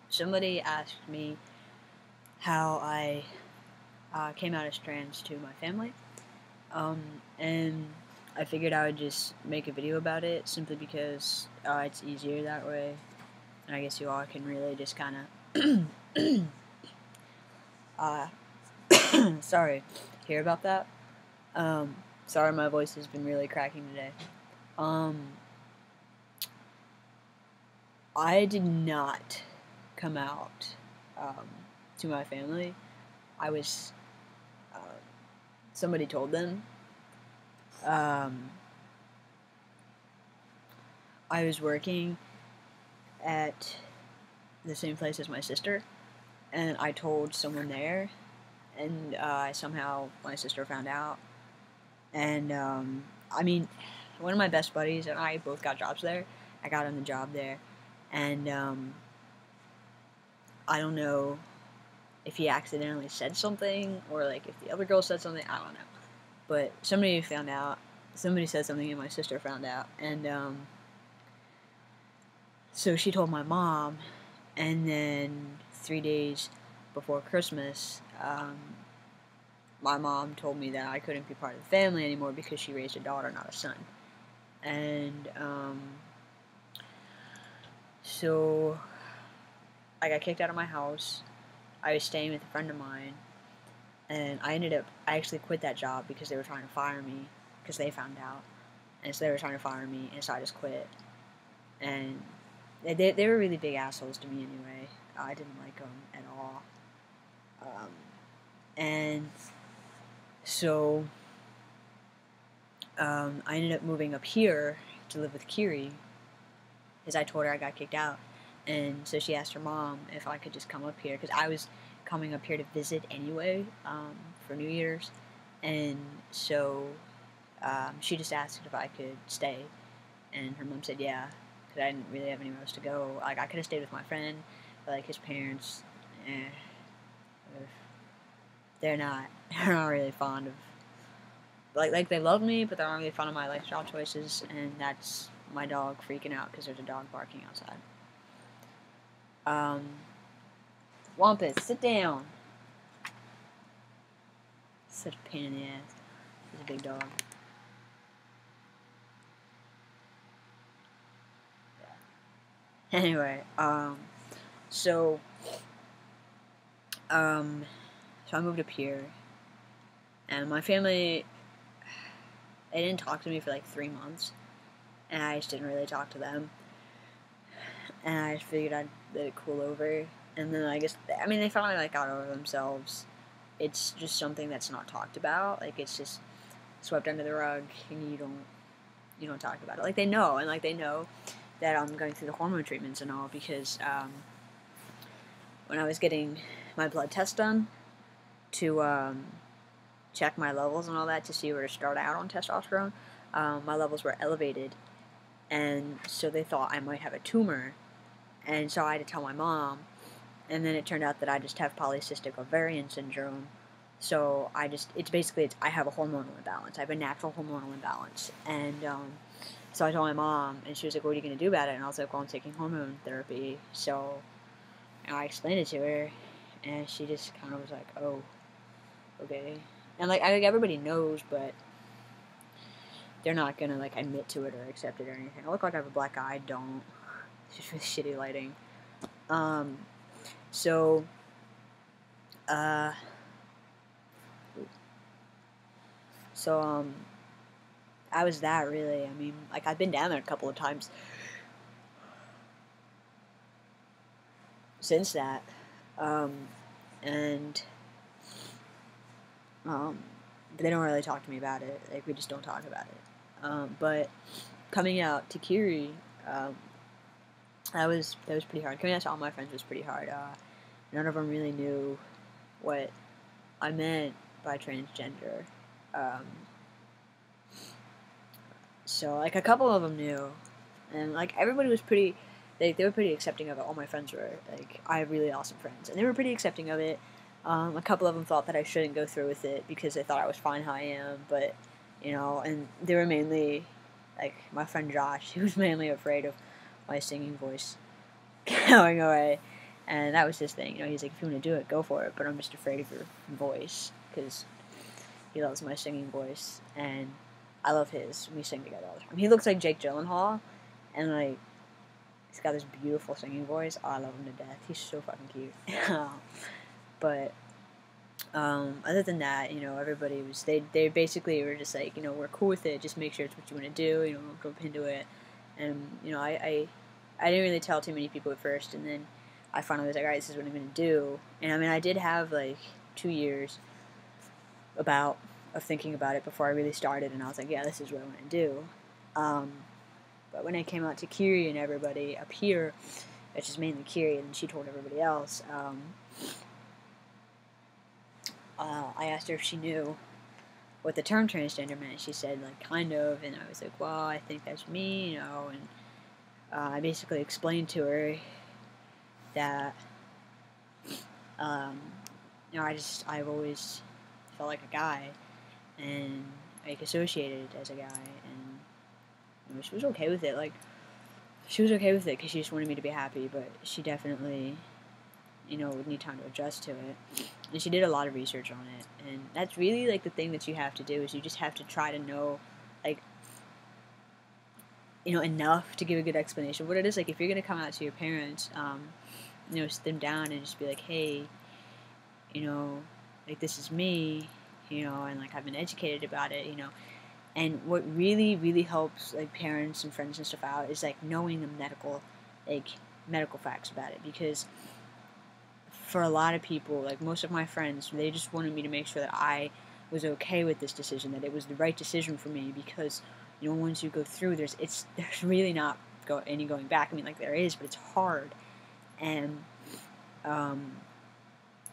somebody asked me how I came out as trans to my family, and I figured I would just make a video about it simply because it's easier that way, and I guess you all can really just kind of sorry, hear about that. Sorry, my voice has been really cracking today. I did not come out to my family. I was, somebody told them. I was working at the same place as my sister, and I told someone there, and somehow my sister found out. And I mean, one of my best buddies and I both got jobs there. I got on the job there, and I don't know if he accidentally said something or like if the other girl said something. I don't know, but somebody found out. Somebody said something, and my sister found out, and so she told my mom, and then 3 days before Christmas, my mom told me that I couldn't be part of the family anymore because she raised a daughter, not a son. And so I got kicked out of my house. I was staying with a friend of mine, and I actually quit that job because they were trying to fire me because they found out, and so they were trying to fire me, and so I just quit. And they were really big assholes to me anyway. I didn't like them at all. And so I ended up moving up here to live with Kiri because I told her I got kicked out. And so she asked her mom if I could just come up here because I was coming up here to visit anyway for New Year's. And so she just asked if I could stay. And her mom said yeah, because I didn't really have anywhere else to go. Like, I could have stayed with my friend, but like his parents, they're not really fond of, like they love me, but they're not really fond of my lifestyle choices, and that's my dog freaking out because there's a dog barking outside. Wampus, sit down. Such a pain in the ass. He's a big dog. Yeah. Anyway, so I moved up here, and my family, they didn't talk to me for like 3 months, and I just didn't really talk to them, and I just figured I'd let it cool over, and then I guess, I mean, they finally like got over themselves. It's just something that's not talked about, like it's just swept under the rug, and you don't talk about it. Like they know, and like they know that I'm going through the hormone treatments and all, because when I was getting my blood test done to check my levels and all that to see where to start out on testosterone, my levels were elevated, and so they thought I might have a tumor, and so I had to tell my mom, and then it turned out that I just have polycystic ovarian syndrome. So I have a hormonal imbalance. I have a natural hormonal imbalance, and so I told my mom, and she was like, "What are you going to do about it?" And I was like, "Well, I'm taking hormone therapy." So I explained it to her, and she just kind of was like, "Oh, okay." And like everybody knows, but they're not gonna like admit to it or accept it or anything. I look like I have a black eye. I don't. It's just really shitty lighting. So I was that really. I mean, like I've been down there a couple of times since that, and but they don't really talk to me about it. Like we just don't talk about it. But coming out to Kiri, that was pretty hard. Coming out to all my friends was pretty hard. None of them really knew what I meant by transgender. So like a couple of them knew, and like everybody was pretty. They were pretty accepting of it. All my friends were. Like I have really awesome friends, and they were pretty accepting of it. A couple of them thought that I shouldn't go through with it because they thought I was fine how I am, but and they were mainly like my friend Josh. He was mainly afraid of my singing voice. going away. And that was his thing, you know, he's like, if you want to do it, go for it, but I'm just afraid of your voice, because he loves my singing voice, and I love his. We sing together all the time. He looks like Jake Gyllenhaal, and, like, he's got this beautiful singing voice. Oh, I love him to death. He's so fucking cute. But, other than that, you know, everybody was, they basically were just like, you know, we're cool with it, just make sure it's what you want to do, you know, don't jump into it. And, you know, I didn't really tell too many people at first, and then I finally was like, alright, this is what I'm going to do. And, I mean, I did have, like, 2 years of thinking about it before I really started, and I was like, yeah, this is what I want to do. But when I came out to Kiri and everybody up here, which is mainly Kiri, and she told everybody else, I asked her if she knew what the term transgender meant. She said, like, kind of, and I was like, well, I think that's me, you know, and I basically explained to her that, you know, I've always felt like a guy, and, like, associated as a guy, and, you know, she was okay with it, like, she was okay with it, because she just wanted me to be happy, but she definitely, you know, would need time to adjust to it, and she did a lot of research on it, and that's really, like, the thing that you have to do, is you just have to try to know, like, you know, enough to give a good explanation of what it is. Like, if you're going to come out to your parents, you know, sit them down and just be like, hey, you know, like, this is me, you know, and, like, I've been educated about it, you know, and what really, really helps, like, parents and friends and stuff out is, like, knowing the medical facts about it, because for a lot of people, like, most of my friends, they just wanted me to make sure that I was okay with this decision, that it was the right decision for me, because, you know, once you go through, there's really not any going back. I mean, like, there is, but it's hard, and,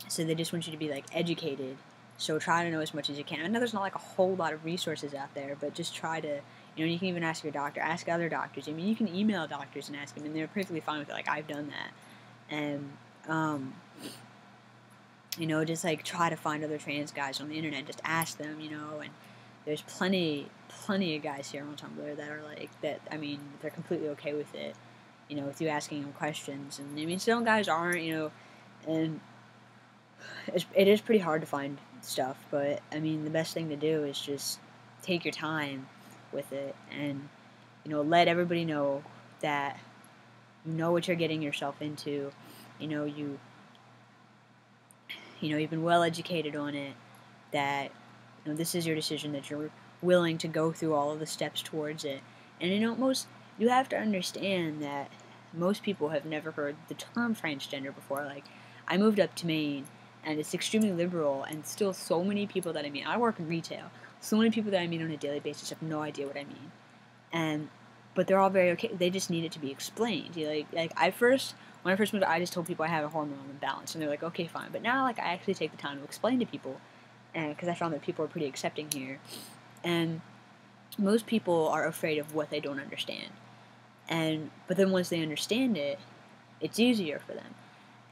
so they just want you to be, like, educated, so try to know as much as you can. I know there's not, like, a whole lot of resources out there, but just try to, you know, you can even ask your doctor, ask other doctors. I mean, you can email doctors and ask them, and they're perfectly fine with it. Like, I've done that, and, you know, just, like, try to find other trans guys on the internet, just ask them, you know, and there's plenty of guys here on Tumblr that are like, that, I mean, they're completely okay with it, you know, with you asking them questions, and, I mean, some guys aren't, you know, and it is pretty hard to find stuff, but, I mean, the best thing to do is just take your time with it, and, you know, let everybody know that you know what you're getting yourself into, you know, you've been well educated on it, that, you know, this is your decision, that you're willing to go through all of the steps towards it. And, you know, you have to understand that most people have never heard the term transgender before. Like, I moved up to Maine, and it's extremely liberal, and still so many people that I meet, I work in retail, so many people that I meet on a daily basis have no idea what I mean. But they're all very okay. They just need it to be explained. You know, when I first moved, I just told people I have a hormonal imbalance, and they're like, okay, fine. But now, like, I actually take the time to explain to people, and because I found that people are pretty accepting here, and most people are afraid of what they don't understand, but then once they understand it, it's easier for them.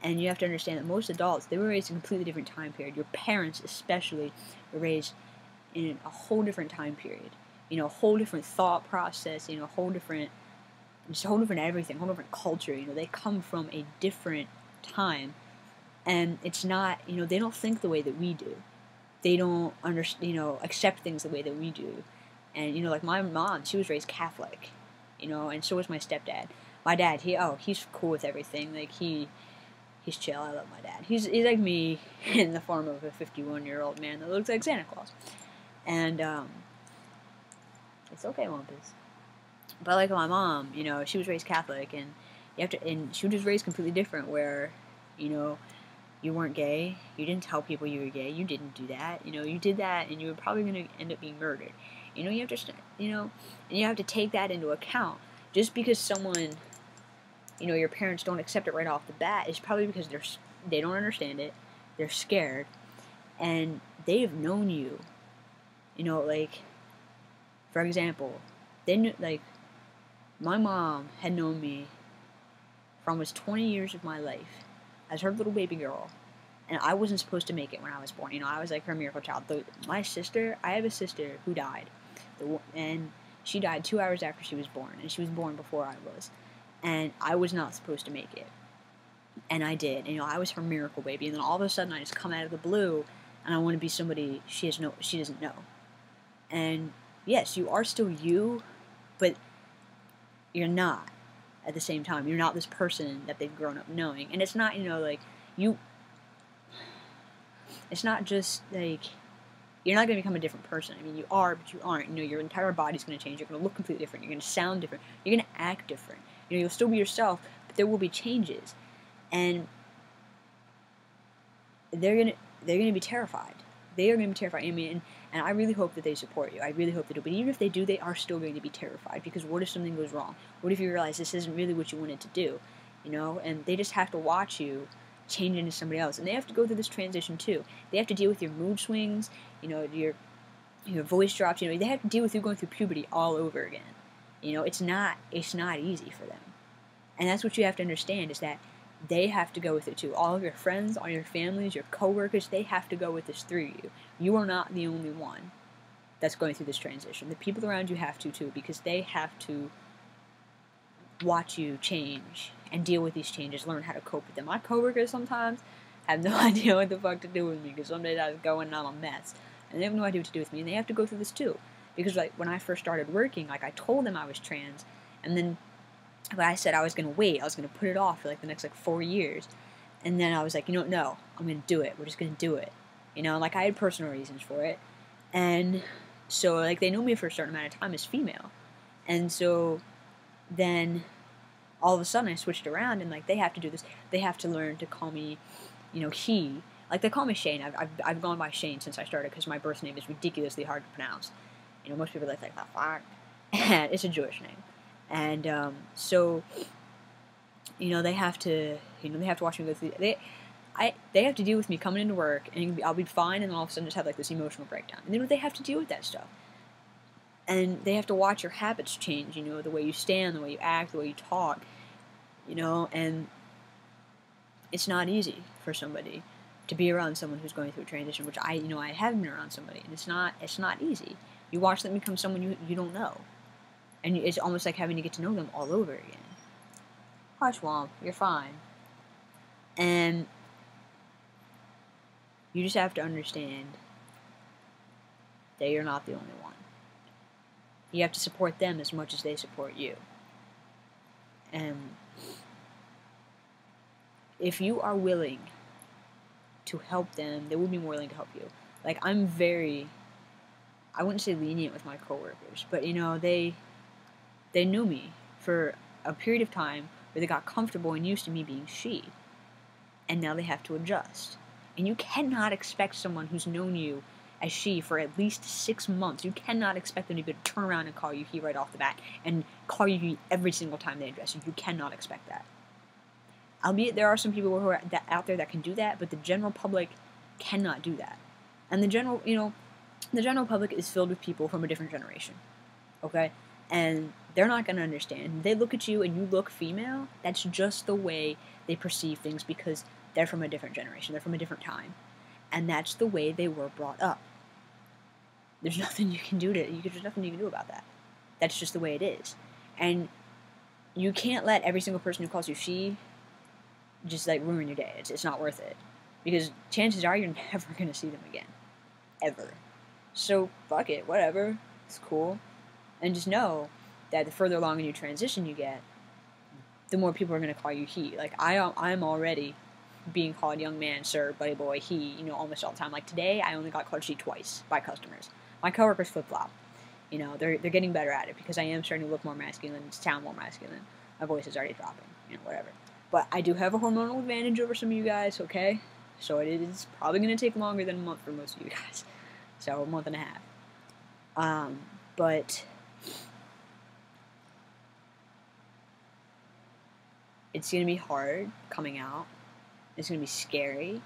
And you have to understand that most adults, they were raised in a completely different time period. Your parents, especially, were raised in a whole different time period. You know, a whole different thought process. You know, just a whole different everything, a whole different culture. You know, they come from a different time, and it's not, you know, they don't think the way that we do. They don't accept things the way that we do. And, you know, like, my mom, she was raised Catholic, you know, and so was my stepdad. My dad, he's cool with everything. Like, he's chill. I love my dad. He's like me in the form of a 51-year-old man that looks like Santa Claus. And, it's okay, Wampus. But, like, my mom, you know, she was raised Catholic, and and she was just raised completely different, where, you know, you weren't gay, you didn't tell people you were gay, you didn't do that, you know, you did that, and you were probably going to end up being murdered. You know, you have to, you know, and you have to take that into account. Just because someone, you know, your parents don't accept it right off the bat, is probably because they don't understand it, they're scared, and they've known you. You know, like, for example, my mom had known me for almost 20 years of my life as her little baby girl, and I wasn't supposed to make it when I was born. You know, I was like her miracle child. I have a sister who died, and she died 2 hours after she was born, and she was born before I was. And I was not supposed to make it. And I did. And, I was her miracle baby. And then all of a sudden I just come out of the blue and I want to be somebody she doesn't know. And yes, you are still you, but you're not at the same time. You're not this person that they've grown up knowing. And it's not, it's not just like, you're not going to become a different person. I mean, you are, but you aren't. Your entire body's going to change. You're going to look completely different. You're going to sound different. You're going to act different. You'll still be yourself, but there will be changes. And they're going to be terrified. They are going to be terrified. I mean, and I really hope that they support you. I really hope they do. But even if they do, they are still going to be terrified, because what if something goes wrong? What if you realize this isn't really what you wanted to do? And they just have to watch you change into somebody else. And they have to go through this transition too. They have to deal with your mood swings, your voice drops, they have to deal with you going through puberty all over again. It's not easy for them. And that's what you have to understand, is that they have to go with it too. All of your friends, all your families, your coworkers, they have to go with this through you. You are not the only one that's going through this transition. The people around you have to too, because they have to watch you change and deal with these changes, learn how to cope with them. My coworkers sometimes have no idea what the fuck to do with me, because some days I was going and I'm a mess, and they have no idea what to do with me, and they have to go through this too. Because when I first started working, I told them I was trans, and then but I said I was going to wait. I was going to put it off for the next 4 years. And then I was like, no, I'm going to do it. We're just going to do it. I had personal reasons for it. And so, they knew me for a certain amount of time as female. And so then all of a sudden I switched around, and they have to do this. They have to learn to call me, he. They call me Shane. I've gone by Shane since I started, because my birth name is ridiculously hard to pronounce. Most people are like, the fuck? And it's a Jewish name. And so, they have to, watch me go through. They have to deal with me coming into work, and I'll be fine, and then all of a sudden just have this emotional breakdown. And then they have to deal with that stuff. And they have to watch your habits change. The way you stand, the way you act, the way you talk. And it's not easy for somebody to be around someone who's going through a transition, which I have been around somebody, and it's not easy. You watch them become someone you don't know. And it's almost like having to get to know them all over again. Hush, Womp, you're fine. And you just have to understand that you're not the only one. You have to support them as much as they support you. And if you are willing to help them, they will be more willing to help you. I'm very, I wouldn't say lenient with my coworkers, but they knew me for a period of time where they got comfortable and used to me being she. And now they have to adjust. And you cannot expect someone who's known you as she for at least 6 months, you cannot expect them to be able to turn around and call you he right off the bat and call you he every single time they address you. You cannot expect that. Albeit there are some people who are out there that can do that, but the general public cannot do that. And the general public is filled with people from a different generation. Okay? And they're not going to understand. They look at you and you look female, that's just the way they perceive things, because they're from a different generation. They're from a different time. And that's the way they were brought up. There's nothing you can do about that. That's just the way it is. And you can't let every single person who calls you she just ruin your day. It's not worth it. Because chances are you're never going to see them again. Ever. So, fuck it. Whatever. It's cool. And just know that the further along in your transition you get, the more people are going to call you he. I'm already being called young man, sir, buddy boy, he, almost all the time. Today, I only got called she twice by customers. My coworkers flip-flop. They're getting better at it, because I am starting to look more masculine, sound more masculine. My voice is already dropping, whatever. But I do have a hormonal advantage over some of you guys, okay? So it is probably going to take longer than a month for most of you guys. So a month and a half. But it's going to be hard coming out. It's going to be scary.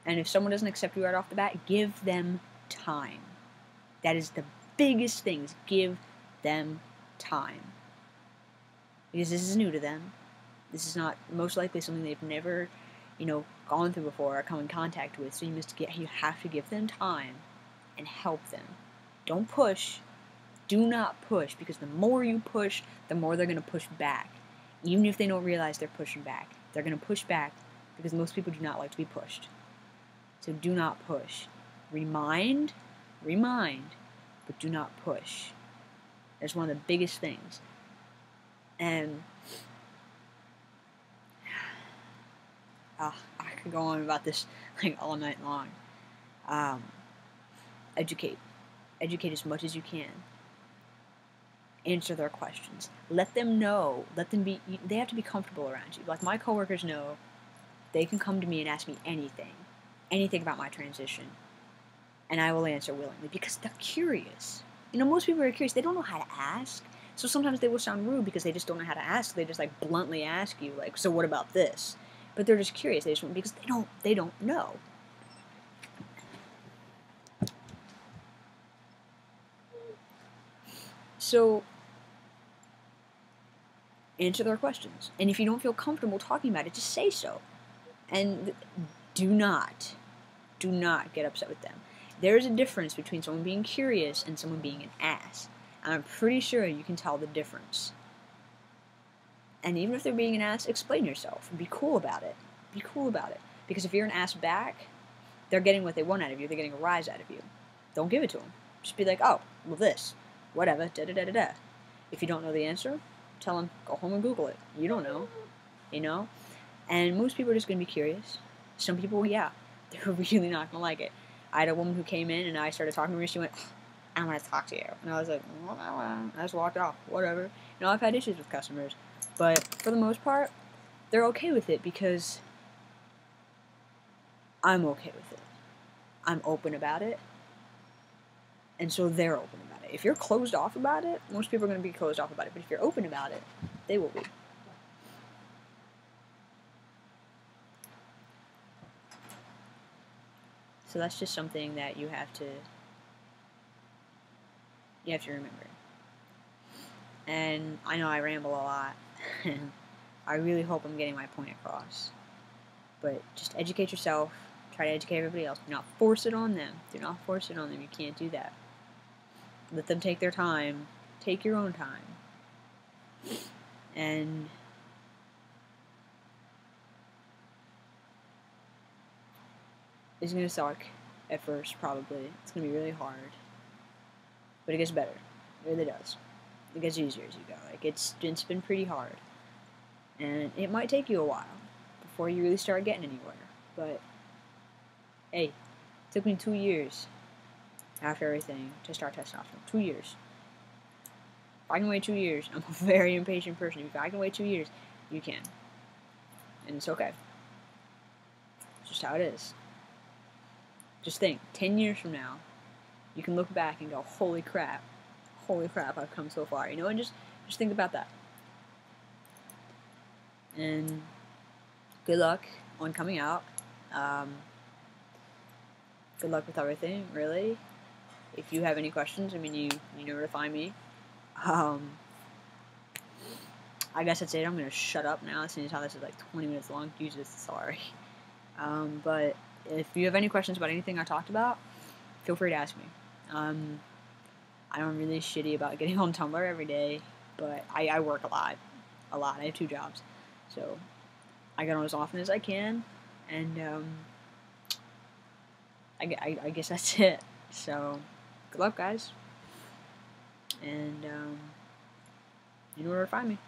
And if someone doesn't accept you right off the bat, give them time. That is the biggest thing, is give them time. Because this is new to them. This is not most likely something they've never, gone through before or come in contact with. So you have to give them time and help them. Don't push. Do not push, because the more you push, the more they're going to push back. Even if they don't realize they're pushing back, they're going to push back because most people do not like to be pushed. So do not push. Remind, but do not push. That's one of the biggest things. And I could go on about this like all night long. Educate as much as you can. Answer their questions. Let them know. They have to be comfortable around you. Like my coworkers know they can come to me and ask me anything about my transition, and I will answer willingly because they're curious. Most people are curious. They don't know how to ask, so sometimes they will sound rude because they just don't know how to ask. They just like bluntly ask you, like, "So what about this?" But they're just curious. They just want because they don't know. So answer their questions, and if you don't feel comfortable talking about it, just say so. And do not get upset with them. There's a difference between someone being curious and someone being an ass. And I'm pretty sure you can tell the difference. And even if they're being an ass, explain yourself. Be cool about it. Be cool about it. Because if you're an ass back, they're getting what they want out of you. They're getting a rise out of you. Don't give it to them. Just be like, oh, well this, whatever, da-da-da-da-da. If you don't know the answer, tell them, go home and Google it. You don't know. And most people are just going to be curious. Some people, yeah, they're really not going to like it. I had a woman who came in and I started talking to her and she went, I don't want to talk to you. And I was like, well, I just walked off, whatever. I've had issues with customers. But for the most part, they're okay with it because I'm okay with it. I'm open about it. And so they're open about it. If you're closed off about it, most people are going to be closed off about it. But if you're open about it, they will be. So that's just something that you have to remember. And I know I ramble a lot. I really hope I'm getting my point across. But just educate yourself. Try to educate everybody else. Do not force it on them. Do not force it on them. You can't do that. Let them take their time. Take your own time. And it's going to suck at first, probably. It's going to be really hard. But it gets better. It really does. It gets easier as you go. Like, it's been pretty hard. And it might take you a while before you really start getting anywhere. But, hey, it took me 2 years after everything to start testosterone. 2 years. If I can wait 2 years, I'm a very impatient person. If I can wait 2 years, you can. And it's okay. It's just how it is. Just think, 10 years from now, you can look back and go, holy crap, I've come so far, and just think about that. And good luck on coming out. Good luck with everything, really. If you have any questions, you know where to find me. I guess that's it. I'm going to shut up now, seeing as how this is like 20 minutes long. Jesus, sorry. But if you have any questions about anything I talked about, feel free to ask me. I'm really shitty about getting on Tumblr every day, but I work a lot. I have 2 jobs, so I get on as often as I can, and I guess that's it. So good luck, guys, and you know where to find me.